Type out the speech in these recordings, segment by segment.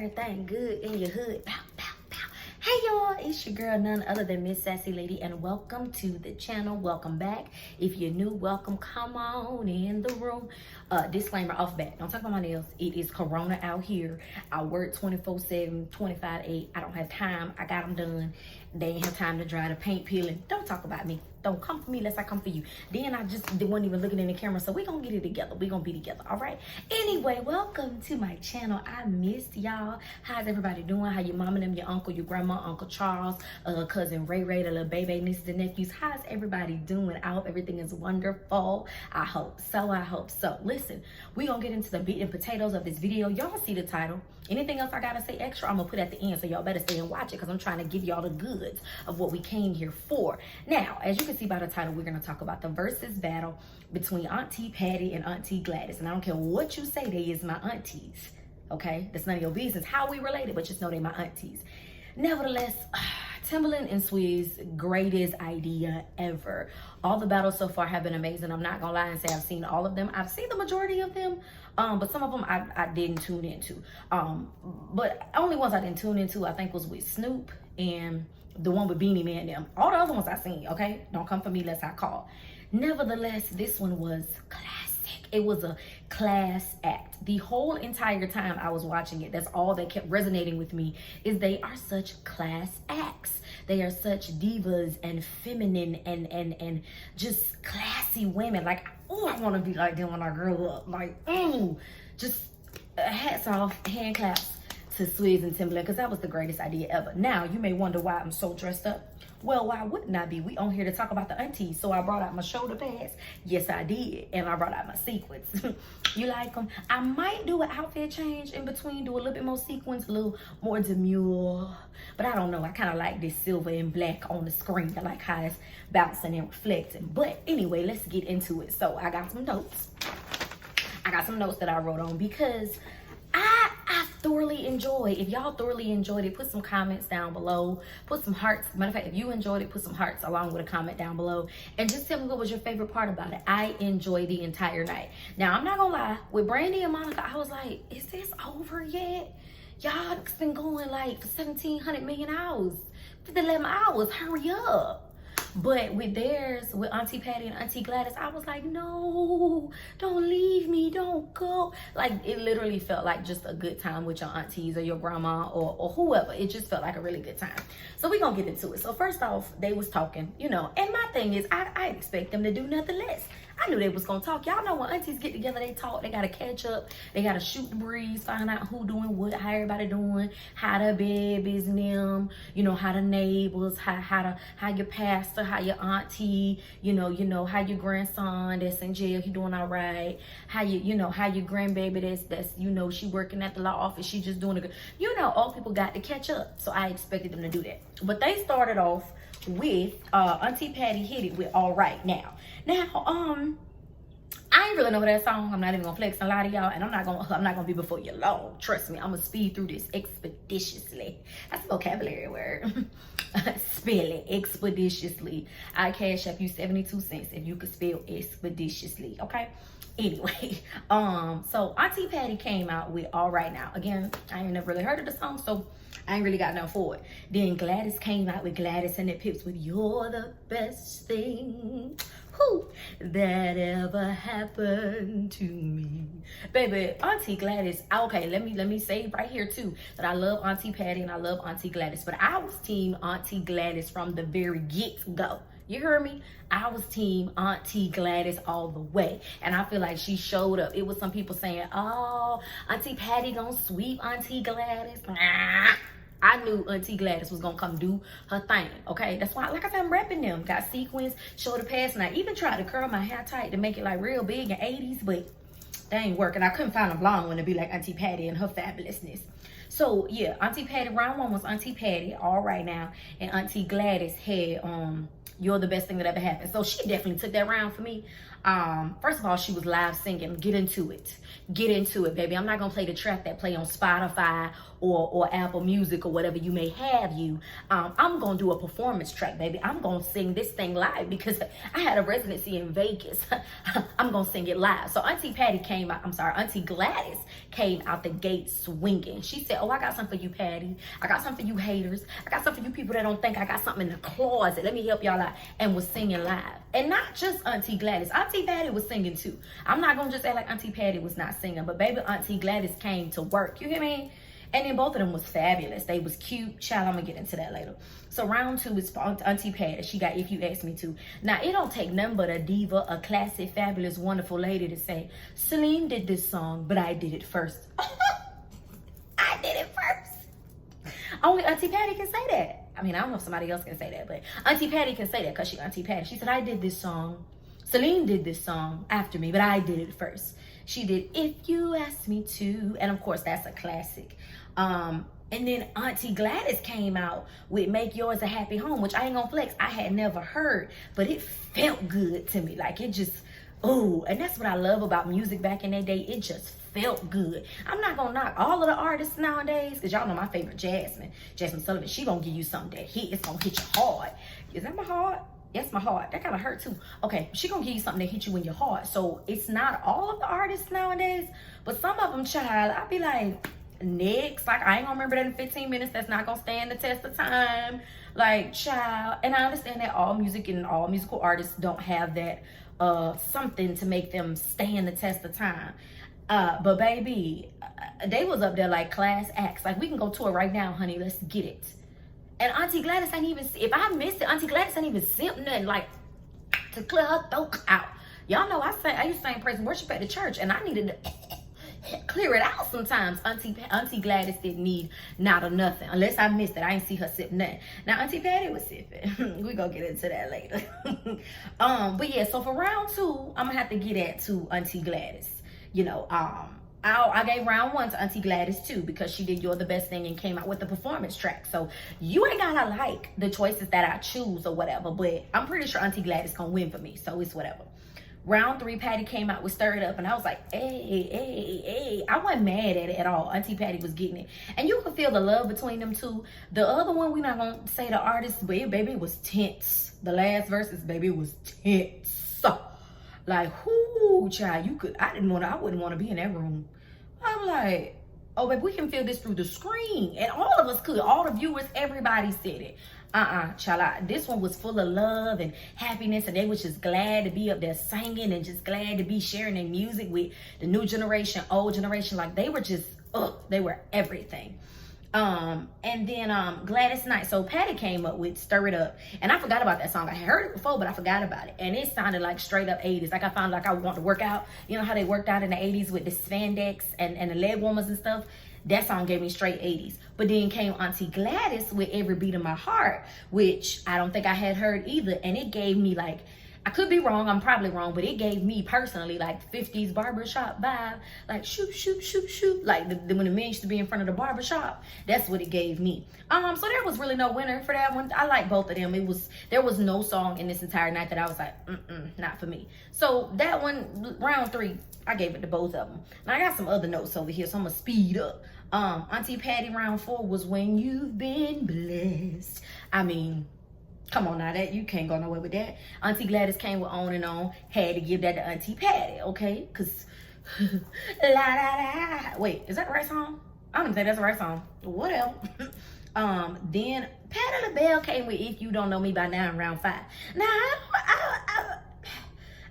everything good in your hood. Bow, bow, bow. Hey y'all, it's your girl, none other than Miss Sassy Lady, and welcome to the channel. Welcome back. If you're new, welcome. Come on in the room. Disclaimer off bat. Don't talk about my nails. It is Corona out here. I work 24/7, 25/8. I don't have time. I got them done. They ain't have time to dry the paint peeling. Don't talk about me. Don't come for me unless I come for you. Then I just wasn't even looking in the camera. So we're going to get it together. We're going to be together. All right. Anyway, welcome to my channel. I missed y'all. How's everybody doing? How your mom and them, your uncle, your grandma, Uncle Charles, cousin Ray Ray, the little baby, nieces and nephews. How's everybody doing? I hope everything is wonderful. I hope so. I hope so. Listen, we're going to get into the meat and potatoes of this video. Y'all see the title. Anything else I got to say extra, I'm going to put at the end. So y'all better stay and watch it because I'm trying to give y'all the goods of what we came here for. Now, as you can see by the title, we're going to talk about the versus battle between Auntie Patti and Auntie Gladys. And I don't care what you say, they is my aunties. Okay? That's none of your business how we related, but just know they my aunties. Nevertheless, Timbaland and Swiz's greatest idea ever. All the battles so far have been amazing. I'm not gonna lie and say I've seen all of them. I've seen the majority of them, but some of them I didn't tune into. But only ones I didn't tune into I think was with Snoop and the one with Beanie Man and them. All the other ones I seen, okay? Don't come for me unless I call. Nevertheless, this one was classic. It was a class act. The whole entire time I was watching it, that's all that kept resonating with me, is they are such class acts. They are such divas and feminine and just classy women. Like, oh, I want to be like them when I grow up. Like, oh, just hats off, hand claps to Swizz and Timbaland, because that was the greatest idea ever. Now, you may wonder why I'm so dressed up. Well, why wouldn't I be? We on here to talk about the aunties. So I brought out my shoulder pads. Yes, I did. And I brought out my sequins. You like them? I might do an outfit change in between, do a little bit more sequins, a little more demure. But I don't know. I kind of like this silver and black on the screen. I like how it's bouncing and reflecting. But anyway, let's get into it. So I got some notes. I got some notes that I wrote on because I thoroughly enjoyed. If y'all thoroughly enjoyed it, put some comments down below. Put some hearts. Matter of fact, if you enjoyed it, put some hearts along with a comment down below. And just tell me what was your favorite part about it. I enjoyed the entire night. Now, I'm not gonna lie. With Brandy and Monica, I was like, is this over yet? Y'all been going like for 1,700 million hours. 11 hours. Hurry up. But with theirs, with Auntie Patti and Auntie Gladys, I was like, no, don't leave me, don't go. Like, it literally felt like just a good time with your aunties or your grandma or whoever. It just felt like a really good time. So we're going to get into it. So first off, they was talking, you know, and my thing is, I expect them to do nothing less. I knew they was going to talk. Y'all know when aunties get together, they talk. They got to catch up. They got to shoot the breeze, find out who doing what, how everybody doing, how the babies and them, you know, how the neighbors, how your pastor, how your auntie, you know, how your grandson that's in jail, he doing all right. How how your grandbaby that's, you know, she working at the law office, she just doing a good, you know, all people got to catch up. So I expected them to do that. But they started off with Auntie Patti hit it with All Right Now. I ain't really know that song. I'm not even gonna flex and lie to y'all, and I'm not gonna be before you long. Trust me, I'm gonna speed through this expeditiously. That's a vocabulary word. Spell it expeditiously. I cash up you 72 cents if you could spell expeditiously. Okay. Anyway, so Auntie Patti came out with All Right Now. Again, I ain't never really heard of the song, so I ain't really got nothing for it. Then Gladys came out with Gladys and the Pips with You're the Best Thing that ever happened to me. Baby, Auntie Gladys, okay, let me say right here too that I love Auntie Patti and I love Auntie Gladys, but I was team Auntie Gladys from the very get-go. You heard me? I was team Auntie Gladys all the way. And I feel like she showed up. It was some people saying, oh, Auntie Patti gonna sweep Auntie Gladys. Nah. I knew Auntie Gladys was gonna come do her thing, okay? That's why, like I said, I'm repping them. Got sequins, shoulder pads, and I even tried to curl my hair tight to make it like real big in 80s, but they ain't working. I couldn't find a blonde one to be like Auntie Patti and her fabulousness. So yeah, Auntie Patti, round one was Auntie Patti, All Right Now, and Auntie Gladys had You're the Best Thing That Ever Happened. So she definitely took that round for me. First of all, she was live singing. Get into it, baby. I'm not gonna play the track that play on Spotify or Apple Music or whatever you may have you. I'm gonna do a performance track, baby. I'm gonna sing this thing live because I had a residency in Vegas. I'm gonna sing it live. So Auntie Gladys came out the gate swinging. She said, oh, I got something for you, Patti. I got something for you haters. I got something for you people that don't think I got something in the closet. Let me help y'all out. And was singing live. And not just Auntie Gladys. Auntie Patti was singing too. I'm not going to just act like Auntie Patti was not singing. But baby Auntie Gladys came to work. You hear me? And then both of them was fabulous. They was cute. Child, I'm going to get into that later. So round 2 is for Auntie Patti. She got If You Ask Me To. Now, it don't take nothing but a diva, a classic, fabulous, wonderful lady to say, Celine did this song, but I did it first. I did it first. Only Auntie Patti can say that. I mean, I don't know if somebody else can say that, but Auntie Patti can say that because she Auntie Patti. She said, I did this song. Celine did this song after me, but I did it first. She did If You Ask Me To. And of course, that's a classic. And then Auntie Gladys came out with Make Yours a Happy Home, which I ain't gonna flex. I had never heard, but it felt good to me. Like it just, oh, and that's what I love about music back in that day. It just felt good. I'm not gonna knock all of the artists nowadays, because y'all know my favorite, Jasmine Sullivan. She gonna give you something that hit. It's gonna hit you hard. Is that my heart? Yes, my heart. That kind of hurt too. Okay, she gonna give you something that hit you in your heart. So it's not all of the artists nowadays, but some of them, child, I be like, next, like I ain't gonna remember that in 15 minutes. That's not gonna stand the test of time. Like, child, and I understand that all music and all musical artists don't have that something to make them stand the test of time. But baby, they was up there like class acts. Like, we can go tour right now, honey. Let's get it. And Auntie Gladys ain't even, if I missed it, Auntie Gladys ain't even simp nothing like to clear her throat out. Y'all know I used to sing praise and worship at the church, and I needed to clear it out sometimes. Auntie Gladys didn't need not or nothing. Unless I missed it. I ain't see her sip nothing. Now Auntie Patti was sipping. We gonna get into that later. But yeah, so for round 2, I'm gonna have to get at to Auntie Gladys. You know, I gave round 1 to Auntie Gladys too, because she did You're the Best Thing and came out with the performance track. So you ain't gotta like the choices that I choose or whatever, but I'm pretty sure Auntie Gladys gonna win for me, so it's whatever. Round 3, Patti came out with Stir It Up, and I was like, hey. I wasn't mad at it at all. Auntie Patti was getting it. And you could feel the love between them two. The other one, we're not going to say the artist, but baby, it was tense. The last verses, baby, it was tense. Like, whoo, child, I wouldn't want to be in that room. I'm like, oh, baby, we can feel this through the screen. And all of us could. All the viewers, everybody said it. Child, this one was full of love and happiness, and they was just glad to be up there singing and just glad to be sharing their music with the new generation, old generation. Like, they were just, they were everything. And then Gladys Knight. So Patti came up with Stir It Up, and I forgot about that song. I had heard it before, but I forgot about it, and it sounded like straight up 80s. Like, I found like I want to work out. You know how they worked out in the 80s with the spandex and the leg warmers and stuff? That song gave me straight 80s. But then came Auntie Gladys with Every Beat of My Heart, which I don't think I had heard either. And it gave me like, I could be wrong, I'm probably wrong, but it gave me personally like 50s barbershop vibe. Like shoot, shoot, shoot, shoot. Like when the men used to be in front of the barbershop. That's what it gave me. So there was really no winner for that one. I like both of them. There was no song in this entire night that I was like, not for me. So that one, round 3, I gave it to both of them. Now I got some other notes over here, so I'm gonna speed up. Auntie Patti, round 4 was When You've Been Blessed. I mean, come on now, that you can't go nowhere with that. Auntie Gladys came with On and On. Had to give that to Auntie Patti, okay? Cause la da da. Wait, is that the right song? I don't even think that's the right song. Whatever. Then Patti LaBelle came with If You Don't Know Me By Now in round 5. Now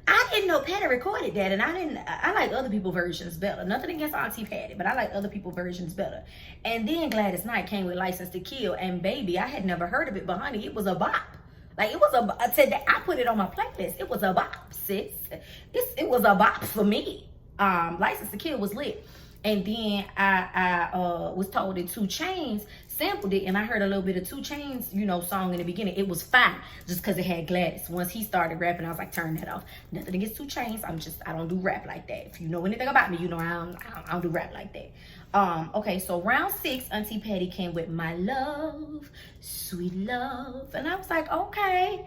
I didn't know Patti recorded that, and I like other people's versions better. Nothing against Auntie Patti, but I like other people's versions better. And then Gladys Knight came with License to Kill, and baby, I had never heard of it, but honey, it was a bop. Like, it was I put it on my playlist. It was a bop, sis. It was a bop for me. License to Kill was lit. And then I was told that 2 Chainz sampled it, and I heard a little bit of 2 Chainz, you know, song in the beginning. It was fine, just because it had Gladys. Once he started rapping, I was like, turn that off. Nothing against 2 Chainz. I don't do rap like that. If you know anything about me, you know I don't do rap like that. Okay, so round 6, Auntie Patti came with My Love, Sweet Love, and I was like, okay.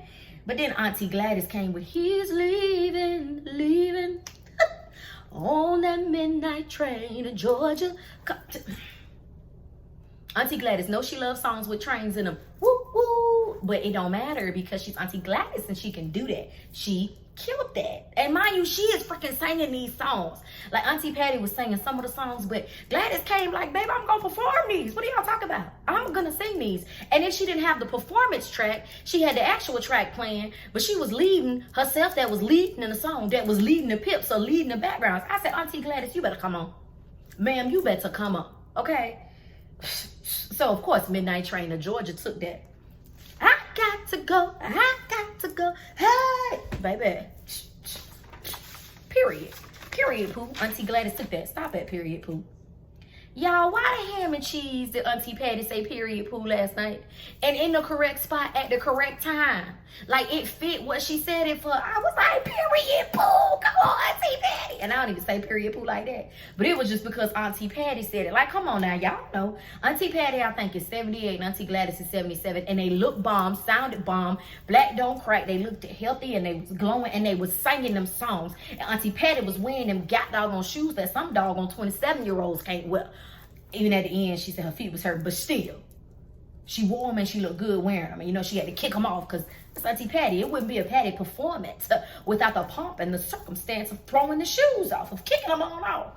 But then Auntie Gladys came with He's Leaving, Leaving on that midnight train to Georgia. Auntie Gladys, know she loves songs with trains in them. Woo, woo. But it don't matter because she's Auntie Gladys and she can do that. She killed that. And mind you, she is freaking singing these songs. Like Auntie Patti was singing some of the songs, but Gladys came like, babe, I'm gonna perform these. What are y'all talking about? I'm gonna sing these. And then she didn't have the performance track. She had the actual track playing, but she was leading herself, that was leading in the song, that was leading the pips or leading the backgrounds. I said, Auntie Gladys, you better come on. Ma'am, you better come on, okay? So, of course, Midnight Train to Georgia took that. I got to go, hey, baby. Period, poo. Auntie Gladys took that. Stop it, period, poo. Y'all, why the ham and cheese did Auntie Patti say period, poo last night? And in the correct spot at the correct time. Like, it fit what she said it for. I was like, period, poo. Come on, Auntie Patti. And I don't even say period, poo like that. But it was just because Auntie Patti said it. Like, come on now, y'all know. Auntie Patti, I think, is 78 and Auntie Gladys is 77. And they look bomb, sounded bomb. Black don't crack. They looked healthy and they was glowing and they was singing them songs. And Auntie Patti was wearing them got doggone shoes that some doggone 27-year-olds can't wear. Even at the end, she said her feet was hurt, but still, she wore them and she looked good wearing them. And, you know, she had to kick them off because it's Auntie Patti. It wouldn't be a Patti performance without the pomp and the circumstance of throwing the shoes off, of kicking them on off.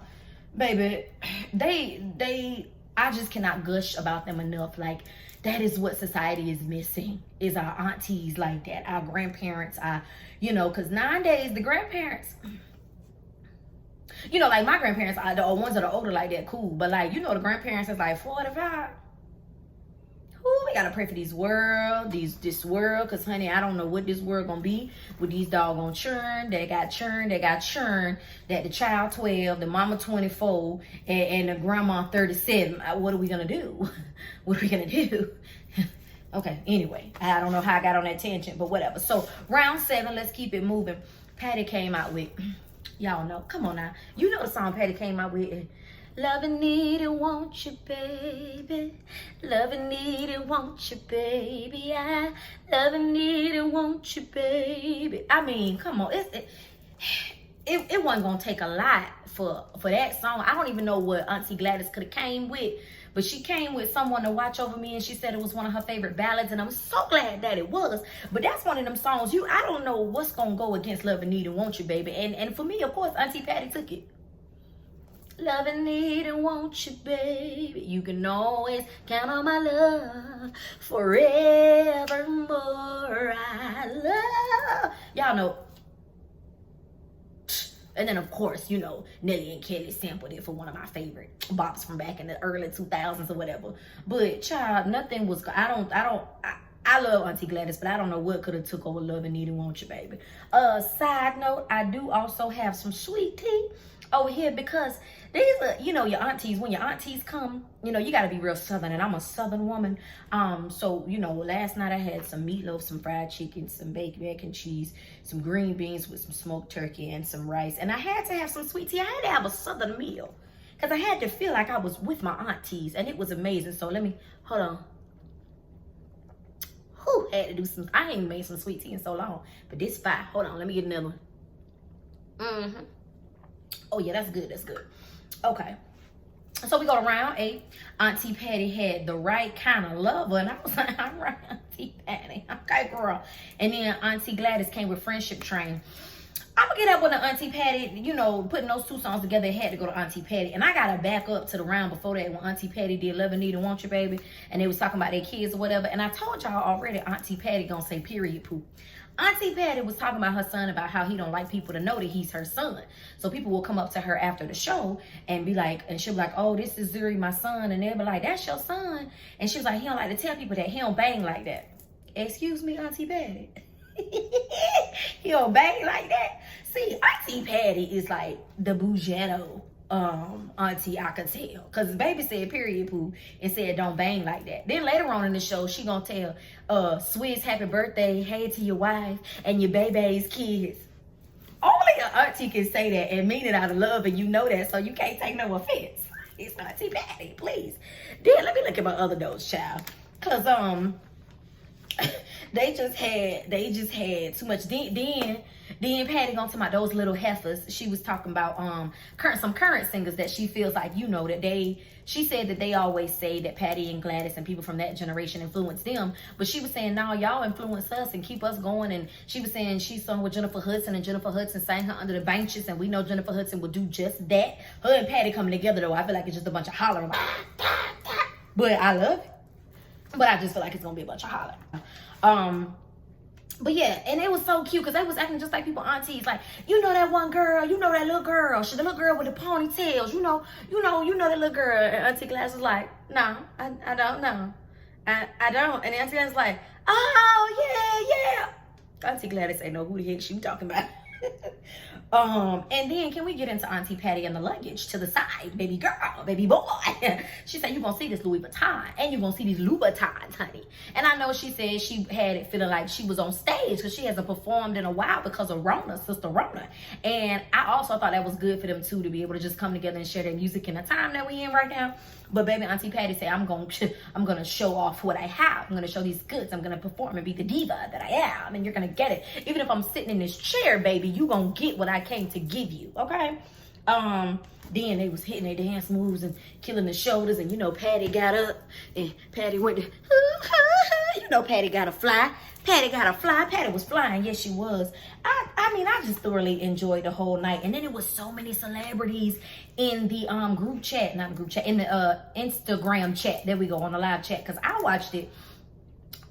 Baby, I just cannot gush about them enough. Like, that is what society is missing, is our aunties like that, our grandparents, you know, because nowadays, the grandparents... You know, like my grandparents, the ones that are older like that, cool. But like, you know, the grandparents is like 45. Ooh, we gotta pray for this world, this world, cause honey, I don't know what this world gonna be with these doggone churn. They got churn, that the child 12, the mama 24, and the grandma 37. What are we gonna do? What are we gonna do? Okay, anyway, I don't know how I got on that tangent, but whatever. So round 7, let's keep it moving. Patti came out with... Y'all know, come on now. You know the song Patti came out with. Love and need and want you, baby. Love and need and want you, baby. I love and need and want you, baby. I mean, come on. It wasn't going to take a lot for that song. I don't even know what Auntie Gladys could have came with. But she came with Someone to Watch Over Me, and she said it was one of her favorite ballads, and I'm so glad that it was. But that's one of them songs, I don't know what's going to go against Love and Need and Want You, baby. And for me, of course, Auntie Patti took it. Love and need and want you, baby. You can always count on my love forevermore. I love. Y'all know. And then, of course, you know, Nelly and Kelly sampled it for one of my favorite bops from back in the early 2000s or whatever. But, child, nothing was... I love Auntie Gladys, but I don't know what could have took over Love and Need and Want You, baby. Side note, I do also have some sweet tea over here because these are, you know, your aunties. When your aunties come, you know, you got to be real Southern, and I'm a Southern woman. So, you know, last night I had some meatloaf, some fried chicken, some baked mac and cheese, some green beans with some smoked turkey and some rice. And I had to have some sweet tea. I had to have a Southern meal because I had to feel like I was with my aunties, and it was amazing. So let me, hold on. Whew, had to do some, I ain't made some sweet tea in so long, but this fire. Hold on, let me get another one. Oh yeah, that's good, that's good. Okay, so we go to round 8. Auntie Patti had The Right Kind of Lover, and I was like, all right, Auntie Patti, okay, girl. And then Auntie Gladys came with Friendship Train. I'm gonna get up with the Auntie Patti, you know, putting those two songs together. It had to go to Auntie Patti. And I gotta back up to the round before that when Auntie Patti did Love and Need and Want You, baby. And they was talking about their kids or whatever. And I told y'all already, Auntie Patti gonna say period poo. Auntie Patti was talking about her son, about how he don't like people to know that he's her son. So people will come up to her after the show and be like, and she'll be like, oh, this is Zuri, my son. And they'll be like, that's your son. And she was like, he don't like to tell people that he don't bang like that. Excuse me, Auntie Patti. He don't bang like that. See, Auntie Patti is like the Bougetto auntie, I could tell. Because baby said period poo and said don't bang like that. Then later on in the show, she gonna tell Swizz happy birthday, hey to your wife and your baby's kids. Only an auntie can say that and mean it out of love, and you know that, so you can't take no offense. It's Auntie Patti, please. Then let me look at my other notes, child. Cause They just had too much. Then Patti gonna talk about those little heifers. She was talking about some current singers that she feels like, you know, that she said that they always say that Patti and Gladys and people from that generation influenced them. But she was saying, no, y'all influence us and keep us going. And she was saying she sung with Jennifer Hudson, and Jennifer Hudson sang her Under the Benches. And we know Jennifer Hudson will do just that. Her and Patti coming together, though, I feel like it's just a bunch of hollering. But I love it. But I just feel like it's going to be a bunch of hollering. But yeah, and it was so cute because they was acting just like people aunties. Like, you know that one girl, you know that little girl. She the little girl with the ponytails. You know that little girl. And Auntie Gladys was like, no, I don't know. I don't. And Auntie Gladys was like, oh, yeah. Auntie Gladys ain't know who the heck she was talking about. And then can we get into Auntie Patti and the luggage to the side, baby girl, baby boy? She said, you're going to see this Louis Vuitton and you're going to see these Louboutins, honey. And I know she said she had it feeling like she was on stage because she hasn't performed in a while because of Sister Rona. And I also thought that was good for them too, to be able to just come together and share their music in the time that we in right now. But baby, Auntie Patti said, I'm gonna show off what I have. I'm gonna show these goods. I'm gonna perform and be the diva that I am, and you're gonna get it. Even if I'm sitting in this chair, baby, you gonna get what I came to give you, okay? Then they was hitting their dance moves and killing the shoulders, and you know, Patti got up and Patti went to, you know, Patti gotta fly. Patti gotta fly. Patti was flying. Yes, she was. I mean, I just thoroughly enjoyed the whole night. And then it was so many celebrities in the group chat, not the group chat, in the Instagram chat. There we go, on the live chat, because I watched it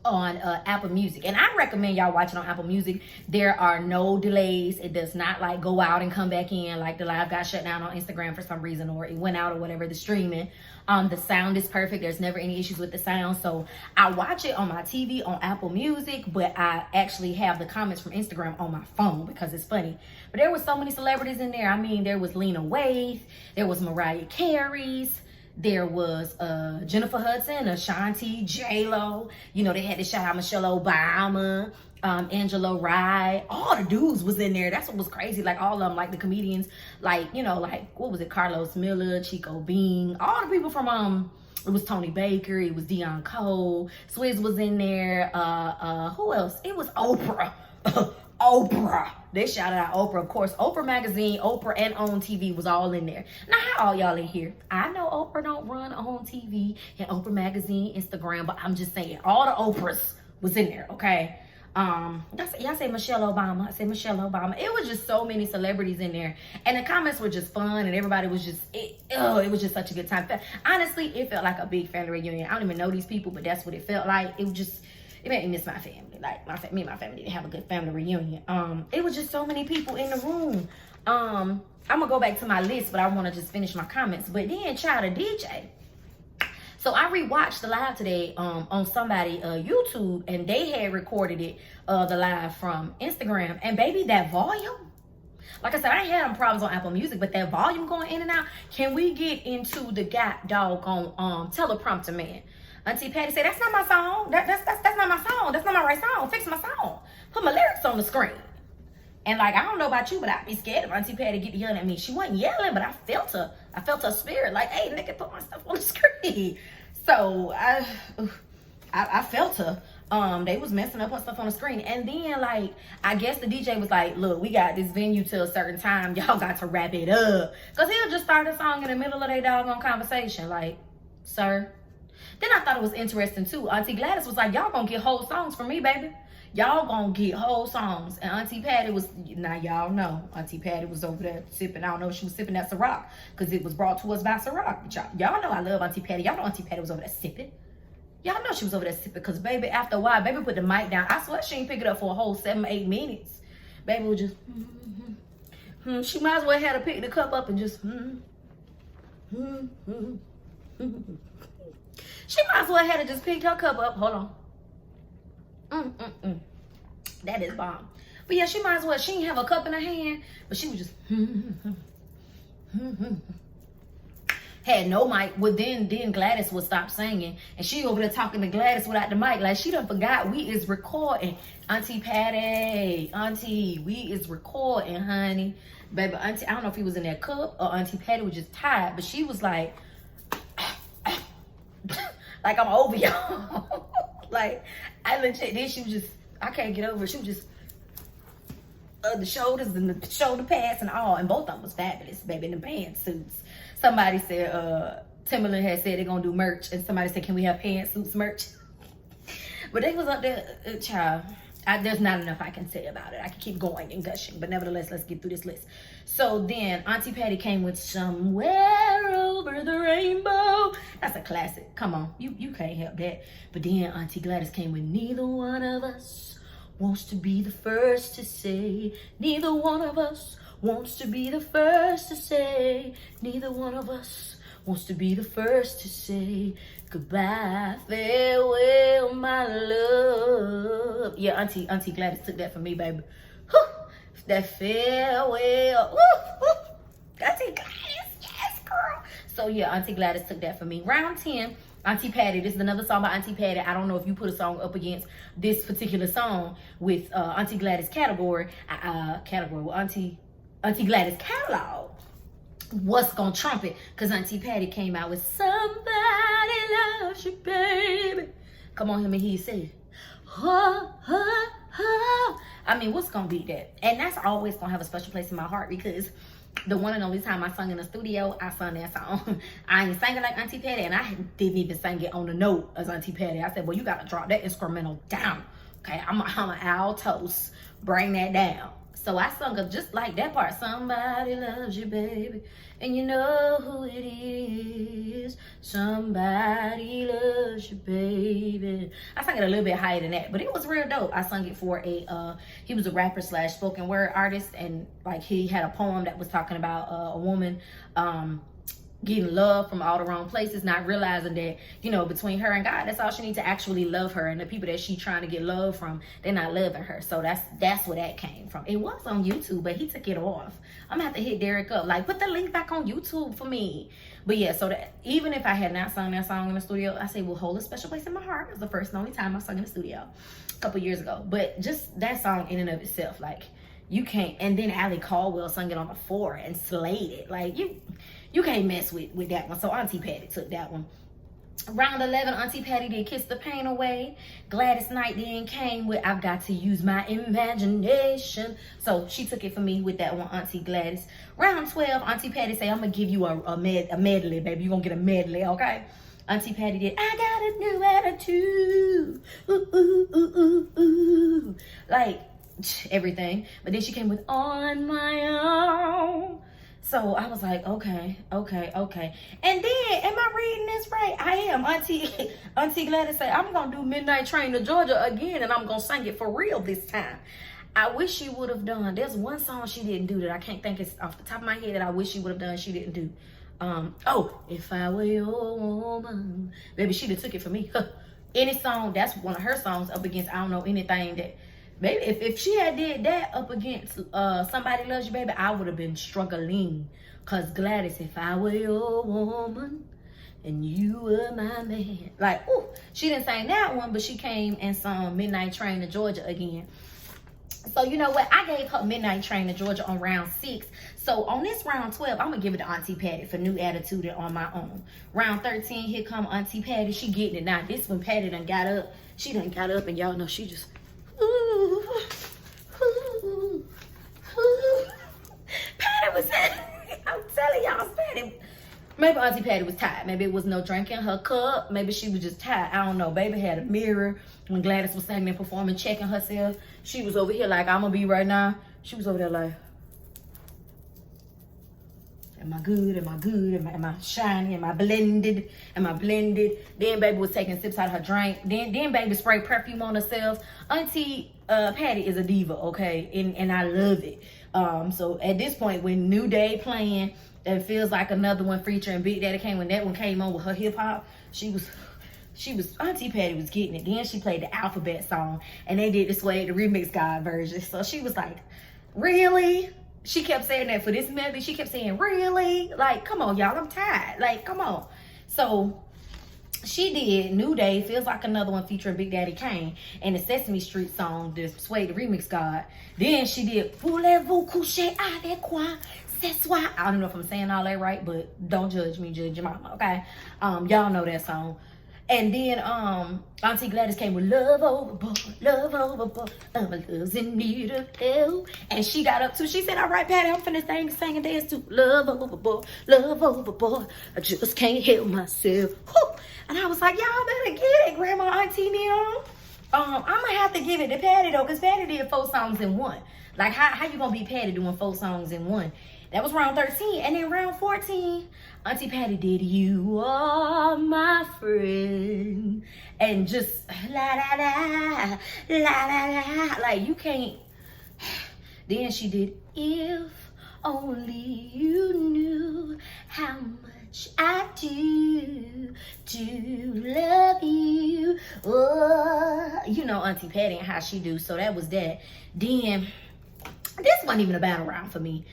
on Apple Music, and I recommend y'all watch it on Apple Music. There are no delays. It does not like go out and come back in like the live got shut down on Instagram for some reason, or it went out or whatever, the streaming. The sound is perfect. There's never any issues with the sound. So I watch it on my TV on Apple Music, but I actually have the comments from Instagram on my phone because it's funny. But there were so many celebrities in there. I mean, there was Lena Waithe, there was Mariah Carey's, there was Jennifer Hudson, Ashanti, J-Lo. You know, they had to shout out Michelle Obama, Angela Rye. All the dudes was in there. That's what was crazy. Like, all of them, like the comedians, like, you know, like, what was it? Carlos Miller, Chico Bean, all the people from, it was Tony Baker, it was Deion Cole, Swizz was in there. Who else? It was Oprah. Oprah. They shouted out Oprah, of course. Oprah Magazine, Oprah and OWN TV was all in there. Now, how all y'all in here? I know Oprah don't run OWN TV and Oprah Magazine, Instagram, but I'm just saying, all the Oprahs was in there, okay? Y'all say Michelle Obama. I say Michelle Obama. It was just so many celebrities in there, and the comments were just fun, and everybody was just it was just such a good time. Honestly, it felt like a big family reunion. I don't even know these people, but that's what it felt like. It was just, it made me miss my family. Like, me and my family didn't have a good family reunion. It was just so many people in the room. I'm gonna go back to my list, but I want to just finish my comments. But then, child, a DJ. So I rewatched the live today on somebody YouTube, and they had recorded it, the live from Instagram. And baby, that volume, like I said, I ain't had them problems on Apple Music, but that volume going in and out. Can we get into the doggone teleprompter, man? Auntie Patti said, that's not my song. That's not my song. That's not my right song. Fix my song. Put my lyrics on the screen. And like, I don't know about you, but I'd be scared if Auntie Patti get to yelling at me. She wasn't yelling, but I felt her spirit. Like, hey, nigga, put my stuff on the screen. So I felt her. They was messing up her stuff on the screen. And then, like, I guess the DJ was like, look, we got this venue till a certain time. Y'all got to wrap it up. Because he'll just start a song in the middle of their doggone conversation. Like, sir. Then I thought it was interesting, too. Auntie Gladys was like, y'all gonna get whole songs from me, baby. Y'all gonna get whole songs. And Auntie Patti was, now y'all know, Auntie Patti was over there sipping. I don't know if she was sipping that Ciroc, because it was brought to us by Ciroc. Y'all know I love Auntie Patti. Y'all know Auntie Patti was over there sipping. Y'all know she was over there sipping, because baby, after a while, baby put the mic down. I swear she ain't pick it up for a whole 7-8 minutes. Baby was just, she might as well have to pick the cup up and just, She might as well have to just pick her cup up. Hold on. That is bomb. But yeah, she might as well. She didn't have a cup in her hand, but she was just had no mic. Well, then Gladys would stop singing, and she over there talking to Gladys without the mic. Like, she done forgot we is recording. Auntie Patti, Auntie, we is recording, honey. Baby, Auntie, I don't know if he was in that cup or Auntie Patti was just tired, but she was like, like, I'm over y'all. Like, I legit, then she was just, I can't get over it. She was just, the shoulders and the shoulder pads and all. And both of them was fabulous, baby, in the pantsuits. Somebody said, Timberland had said they're going to do merch. And somebody said, can we have pantsuits merch? But they was up there, child. There's not enough I can say about it. I can keep going and gushing, but nevertheless, let's get through this list. So then Auntie Patti came with Somewhere Over the Rainbow. That's a classic. Come on, you can't help that. But then Auntie Gladys came with Neither One of Us Wants to Be the First to Say. Neither one of us wants to be the first to say. Neither one of us wants to be the first to say goodbye, farewell, my love. Yeah, Auntie Gladys took that for me, baby. Whew, that farewell. Woo, woo. Auntie Gladys, yes, girl. So yeah, Auntie Gladys took that for me. Round 10, Auntie Patti. This is another song by Auntie Patti. I don't know if you put a song up against this particular song with Auntie Gladys category. Well, Auntie Gladys catalog. What's gonna trump it? Because Auntie Patti came out with Somebody Loves You, Baby. Come on, let me hear you say it. Oh, oh, oh. I mean, what's gonna beat that? And that's always gonna have a special place in my heart because the one and only time I sung in the studio, I sung that song. I ain't sang it like Auntie Patti, and I didn't even sing it on the note as Auntie Patti. I said, well, you gotta drop that instrumental down. Okay, I'm an altos. Bring that down. So I sung up just like that part. Somebody loves you, baby. And you know who it is. Somebody loves you, baby. I sang it a little bit higher than that, but it was real dope. I sung it for he was a rapper / spoken word artist. And like he had a poem that was talking about a woman, getting love from all the wrong places, not realizing that, you know, between her and God, that's all she needs to actually love her. And the people that she trying to get love from, they're not loving her. So that's where that came from. It was on YouTube, but he took it off. I'm gonna have to hit Derek up, like, put the link back on YouTube for me. But yeah, so that even if I had not sung that song in the studio, I say, well, hold a special place in my heart. It was the first and only time I sung in the studio a couple years ago. But just that song in and of itself, like, you can't. And then Allie Caldwell sung it on the 4 and slayed it. Like, you can't mess with that one. So Auntie Patti took that one. Round 11, Auntie Patti did Kiss the Pain Away. Gladys Knight then came with I've Got to Use My Imagination. So she took it for me with that one, Auntie Gladys. Round 12, Auntie Patti say, I'm going to give you a medley, baby. You're going to get a medley, okay? Auntie Patti did I Got a New Attitude. Ooh, ooh, ooh, ooh, ooh. Like, everything. But then she came with On My Own. So I was like, okay. And then, am I reading this right? I am. Auntie Gladys said, I'm going to do Midnight Train to Georgia again, and I'm going to sing it for real this time. I wish she would have done. There's one song she didn't do that I can't think it's off the top of my head that I wish she would have done. She didn't do. If I Were Your Woman. Baby, she took it for me. Any song, that's one of her songs up against, I don't know anything that. Baby, if she had did that up against Somebody Loves You, baby, I would have been struggling. Because Gladys, if I were your woman and you were my man. Like, ooh, she didn't sing that one, but she came and sung Midnight Train to Georgia again. So, you know what? I gave her Midnight Train to Georgia on round 6. So, on this round 12, I'm going to give it to Auntie Patti for New Attitude and On My Own. Round 13, here come Auntie Patti. She getting it. Now, this one, Patti done got up. She done got up, and y'all know she just... Ooh, ooh, ooh. Patti was, I'm telling y'all, Patti. Maybe Auntie Patti was tired. Maybe it was no drink in her cup. Maybe she was just tired. I don't know. Baby had a mirror when Gladys was singing and performing, checking herself. She was over here like, I'm going to be right now. She was over there like, am I good? Am I good? Am I shiny? Am I blended? Am I blended? Then baby was taking sips out of her drink. Then baby sprayed perfume on herself. Auntie Patti is a diva, okay? And I love it. So at this point, when New Day playing, it feels like another one featuring Big Daddy Kane. When that one came on with her hip hop, she was Auntie Patti was getting it. Then she played the Alphabet song, and they did this way the remix God version. So she was like, really? She kept saying that for this melody. She kept saying, really? Like, come on, y'all. I'm tired. Like, come on. So she did New Day, Feels Like Another One featuring Big Daddy Kane, and the Sesame Street song, the Sway the Remix God. Then she did Voulez-vous coucher avec moi? C'est soi. I don't know if I'm saying all that right, but don't judge me, judge your mama, okay? Y'all know that song. And then Auntie Gladys came with love overboard, my love's in need of help. And she got up too. She said, all right, Patti, I'm finna sing and dance too. Love overboard, I just can't help myself. Whew. And I was like, y'all better get it, Grandma, Auntie Neil. I'm gonna have to give it to Patti though, because Patti did 4 songs in one. Like, how you gonna be Patti doing 4 songs in one? That was round 13. And then round 14, Auntie Patti did You Are My Friend. And just la la la, la la la. Like, you can't. Then she did If Only You Knew How Much I Do Love You. Oh, you know Auntie Patti and how she do. So that was that. Then this wasn't even a battle round for me.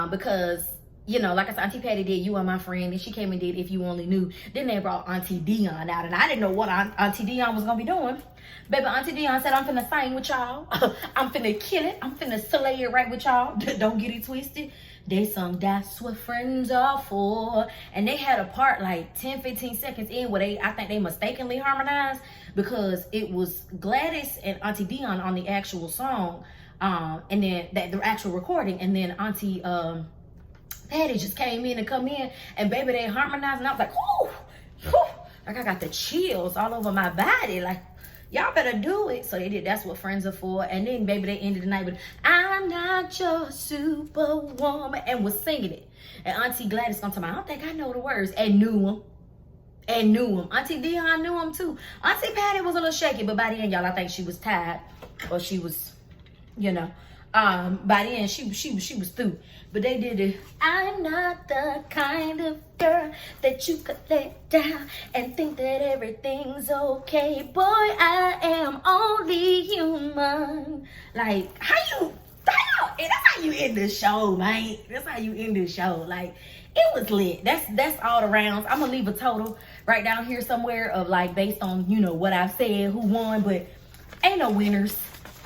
Because, you know, like I said, Auntie Patti did You Are My Friend, and she came and did If You Only Knew. Then they brought Auntie Dion out, and I didn't know what Auntie Dion was gonna be doing. Baby, Auntie Dion said, I'm finna sing with y'all. I'm finna kill it. I'm finna slay it right with y'all. Don't get it twisted. They sung That's What Friends Are For. And they had a part like 10, 15 seconds in where I think they mistakenly harmonized, because it was Gladys and Auntie Dion on the actual song. And then the actual recording, and then Auntie Patti just came in and baby, they harmonized, and I was like, whoo, like I got the chills all over my body, like y'all better do it. So they did That's What Friends Are For, and then baby, they ended the night with I'm Not Your Superwoman, and was singing it. And Auntie Gladys gonna tell me, I don't think I know the words, and knew them. Auntie Dion knew them too. Auntie Patti was a little shaky, but by the end, y'all, I think she was tired, or she was, you know, by the end she was through. But they did it. I'm not the kind of girl that you could let down and think that everything's okay. Boy, I am only human. Like, and that's how you end the show, man. That's how you end the show. Like, it was lit. That's all the rounds. I'm gonna leave a total right down here somewhere of, like, based on, you know, what I've said, who won, but ain't no winners.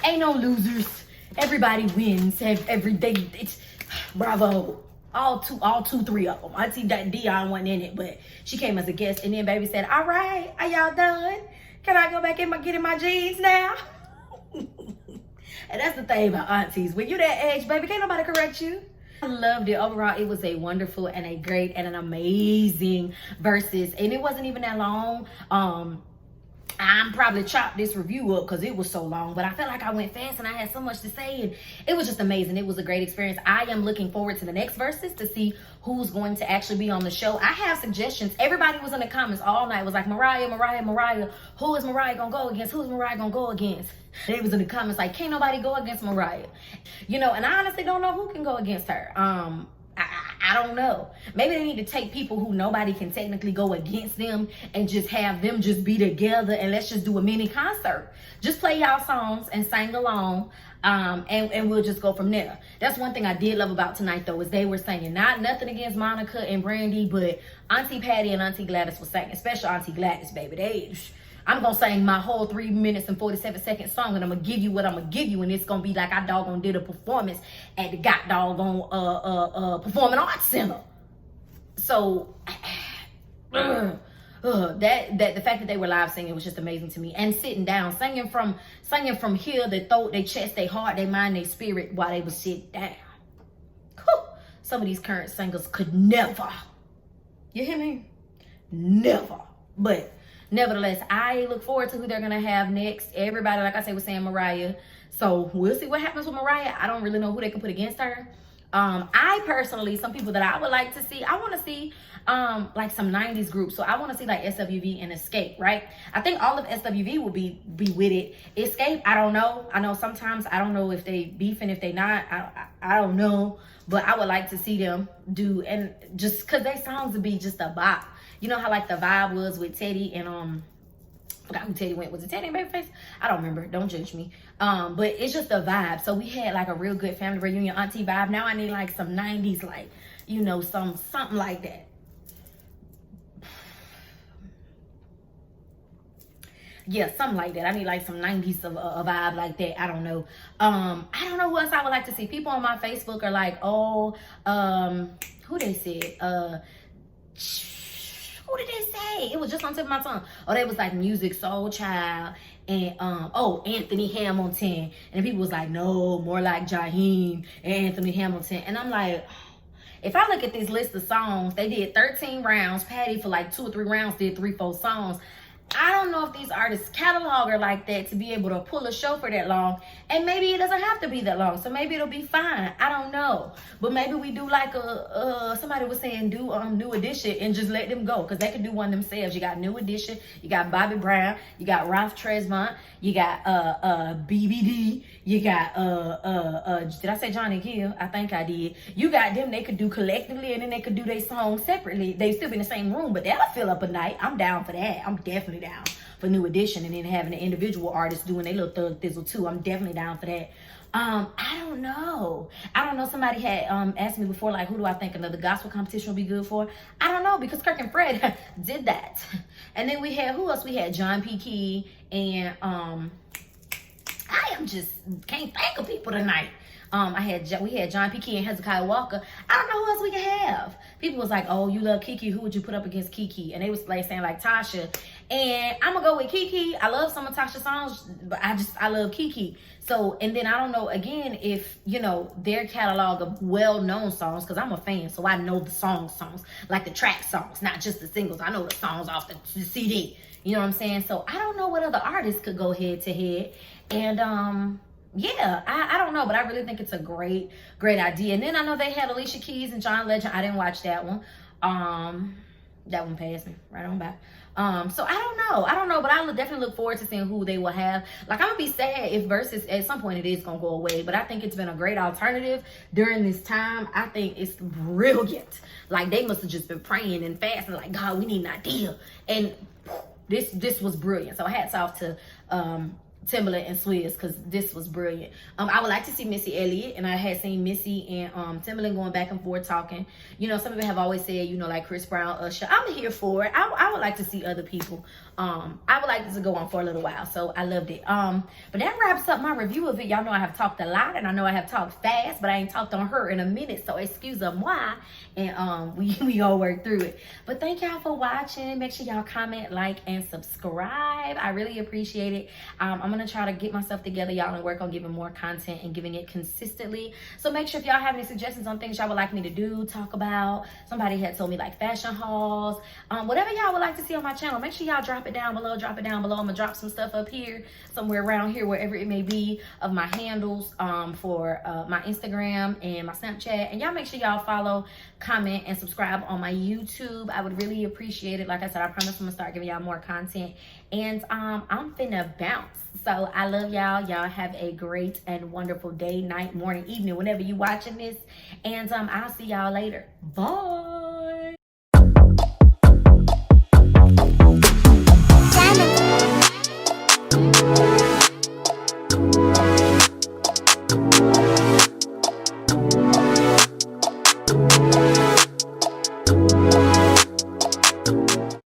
Ain't no losers. Everybody wins every day. It's bravo. All two, 3 of them. Auntie Dion wasn't in it, but she came as a guest. And then baby said, all right, are y'all done? Can I go back and get in my jeans now? And that's the thing about aunties. When you're that age, baby, can't nobody correct you. I loved it. Overall, it was a wonderful and a great and an amazing Versuz. And it wasn't even that long. I'm probably chopped this review up because it was so long, but I felt like I went fast and I had so much to say, and it was just amazing. It was a great experience. I am looking forward to the next Versuz to see who's going to actually be on the show. I have suggestions. Everybody was in the comments all night. It was like, Mariah. Who is Mariah gonna go against? Who's Mariah gonna go against? They was in the comments like, can't nobody go against Mariah. You know, and I honestly don't know who can go against her. I don't know. Maybe they need to take people who nobody can technically go against them and just have them just be together, and let's just do a mini concert. Just play y'all songs and sing along, and we'll just go from there. That's one thing I did love about tonight, though, is they were singing. Nothing against Monica and Brandy, but Auntie Patti and Auntie Gladys was singing, especially Auntie Gladys, baby. I'm gonna sing my whole 3 minutes and 47-second song, and I'm gonna give you what I'm gonna give you, and it's gonna be like I doggone did a performance at the got doggone Performing Arts Center. So the fact that they were live singing was just amazing to me, and sitting down singing from here, their throat, their chest, their heart, their mind, their spirit while they would sit down. Whew. Some of these current singers could never. You hear me? Never. But nevertheless, I look forward to who they're going to have next. Everybody, like I said, was saying Mariah. So we'll see what happens with Mariah. I don't really know who they can put against her. I personally, some people that I would like to see, I want to see like some 90s groups. So I want to see like SWV and Escape, right? I think all of SWV will be with it. Escape, I don't know. I know sometimes I don't know if they beefing, if they not. I don't know. But I would like to see them do, and just because their songs would be just a bop. You know how like the vibe was with Teddy and I forgot who Teddy went. Was it Teddy and Babyface? I don't remember. Don't judge me. But it's just a vibe. So we had like a real good family reunion auntie vibe. Now I need like some 90s, like, you know, something like that. Yeah, something like that. I need like some 90s of a vibe like that. I don't know. I don't know who else I would like to see. People on my Facebook are like, oh, who they said? Who did they say? It was just on the tip of my tongue. Oh, they was like Music Soul Child and Anthony Hamilton. And people was like, no, more like Jaheim and Anthony Hamilton. And I'm like, if I look at this list of songs, they did 13 rounds. Patti for like 2 or 3 rounds did 3-4 songs. I don't know if these artists catalog are like that to be able to pull a show for that long. And maybe it doesn't have to be that long. So maybe it'll be fine. I don't know. But maybe we do like somebody was saying do New Edition and just let them go. Because they can do one themselves. You got New Edition. You got Bobby Brown. You got Ralph Tresvant. You got BBD. You got did I say Johnny Gill? I think I did. You got them. They could do collectively and then they could do their songs separately. They still be in the same room, but that'll fill up a night. I'm down for that. I'm definitely down for New Edition, and then having the individual artists doing their little thug thizzle too. I'm definitely down for that. I don't know. Somebody had asked me before, like, who do I think another gospel competition would be good for? I don't know, because Kirk and Fred did that. And then we had, who else? We had John P. Key and I am just can't think of people tonight. We had John P. Key and Hezekiah Walker. I don't know who else we can have. People was like, oh, you love Kiki. Who would you put up against Kiki? And they was like saying like Tasha. And I'm gonna go with Kiki. I love some of Tasha's songs, but I love Kiki. So, and then I don't know, again, if, their catalog of well-known songs, because I'm a fan, so I know the songs, like the track songs, not just the singles. I know the songs off the CD. You know what I'm saying? So I don't know what other artists could go head to head. And, yeah, I don't know, but I really think it's a great idea. And then I know they had Alicia Keys and John Legend. I didn't watch that one. That one passed me right on by. So I don't know, but I definitely look forward to seeing who they will have. Like, I'm gonna be sad if Versuz at some point it is gonna go away, but I think it's been a great alternative during this time. I think it's brilliant. Like, they must have just been praying and fasting, like, God, we need an idea. And this was brilliant. So hats off to Timberland and Swizz, because this was brilliant. I would like to see Missy Elliott, and I had seen Missy and Timberland going back and forth talking. Some people have always said, like Chris Brown, Usher. I'm here for it. I would like to see other people. I would like this to go on for a little while, so I loved it. But that wraps up my review of it. Y'all know I have talked a lot, and I know I have talked fast, but I ain't talked on her in a minute, so excuse-moi, and we all work through it. But thank y'all for watching. Make sure y'all comment, like, and subscribe. I really appreciate it. I'm gonna try to get myself together, y'all, and work on giving more content and giving it consistently. So make sure if y'all have any suggestions on things y'all would like me to do, talk about. Somebody had told me like fashion hauls, whatever y'all would like to see on my channel, make sure y'all drop it down below. I'm gonna drop some stuff up here, somewhere around here, wherever it may be, of my handles for my Instagram and my Snapchat. And y'all make sure y'all follow, comment, and subscribe on my YouTube. I would really appreciate it. Like I said, I promise I'm gonna start giving y'all more content. And I'm finna bounce. So I love y'all. Y'all have a great and wonderful day, night, morning, evening, whenever you watching this. And I'll see y'all later. Bye.